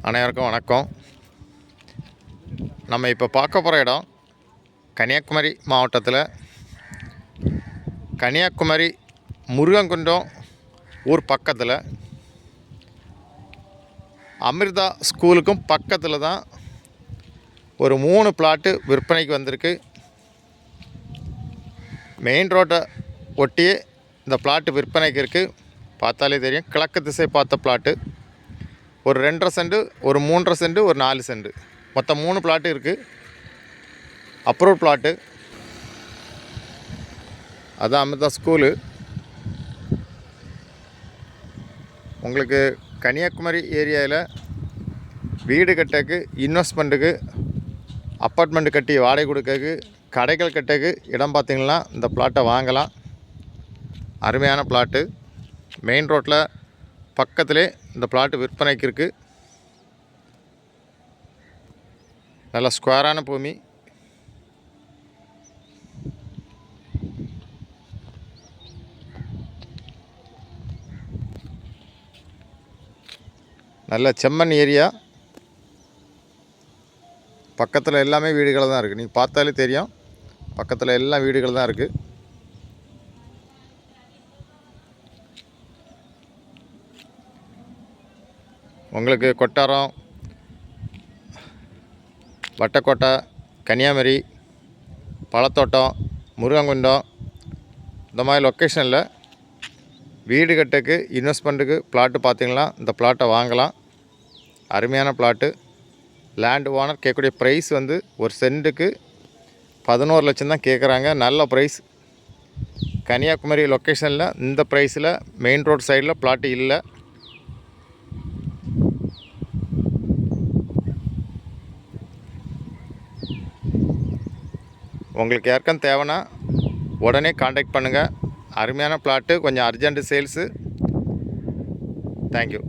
அனைவருக்கும் வணக்கம். நம்ம இப்போ பார்க்க போகிற இடம் கன்னியாகுமரி மாவட்டத்தில் கன்னியாகுமரி முருகங்குன்றம் ஊர் பக்கத்தில் அமிர்தா ஸ்கூலுக்கும் பக்கத்தில் தான் ஒரு 3 பிளாட்டு விற்பனைக்கு வந்திருக்கு. மெயின் ரோட்டை ஒட்டியே இந்த பிளாட்டு விற்பனைக்கு இருக்குது. பார்த்தாலே தெரியும், கிழக்கு திசை பார்த்த பிளாட்டு. ஒரு 2.5 சென்ட், ஒரு 3.5 சென்ட், ஒரு 4 சென்ட், மொத்தம் 3 பிளாட்டு இருக்குது. Approve plot. அதான் அமிர்தா ஸ்கூலு. உங்களுக்கு கன்னியாகுமரி ஏரியாவில் வீடு கட்டக்கு, இன்வெஸ்ட்மெண்ட்டுக்கு, அப்பார்ட்மெண்ட் கட்டி வாடகை கொடுக்கறதுக்கு, கடைகள் கட்டக்கு இடம் பார்த்திங்கன்னா இந்த பிளாட்டை வாங்கலாம். அருமையான பிளாட்டு. மெயின் ரோட்டில் பக்கத்திலே இந்த பிளாட்டு விற்பனைக்கு இருக்குது. நல்ல ஸ்கொயரான பூமி. நல்ல செம்மண் ஏரியா. பக்கத்தில் எல்லாமே வீடுகள் தான் இருக்குது. நீங்கள் பார்த்தாலே தெரியும், பக்கத்தில் எல்லாம் வீடுகள் தான் இருக்குது. உங்களுக்கு கொட்டாரம், வட்டக்கோட்டை, கன்னியாகுமரி, பழத்தோட்டம், முருகங்குன்றம் இந்த மாதிரி லொக்கேஷனில் வீடு கட்டுக்கு, இன்வெஸ்ட்மெண்ட்டுக்கு பிளாட்டு பார்த்திங்கன்னா இந்த பிளாட்டை வாங்கலாம். அருமையான பிளாட்டு. லேண்டு ஓனர் கேட்கக்கூடிய ப்ரைஸ் வந்து ஒரு சென்ட்டுக்கு 11 லட்சம் தான் கேட்குறாங்க. நல்ல ப்ரைஸ். கன்னியாகுமரி லொக்கேஷனில் இந்த ப்ரைஸில் மெயின் ரோட் சைடில் பிளாட்டு இல்லை. உங்களுக்கு யாருக்கும் தேவைன்னா உடனே காண்டாக்ட் பண்ணுங்கள். அருமையான பிளாட்டு, கொஞ்சம் அர்ஜென்ட்டு சேல்ஸு. தேங்க்யூ.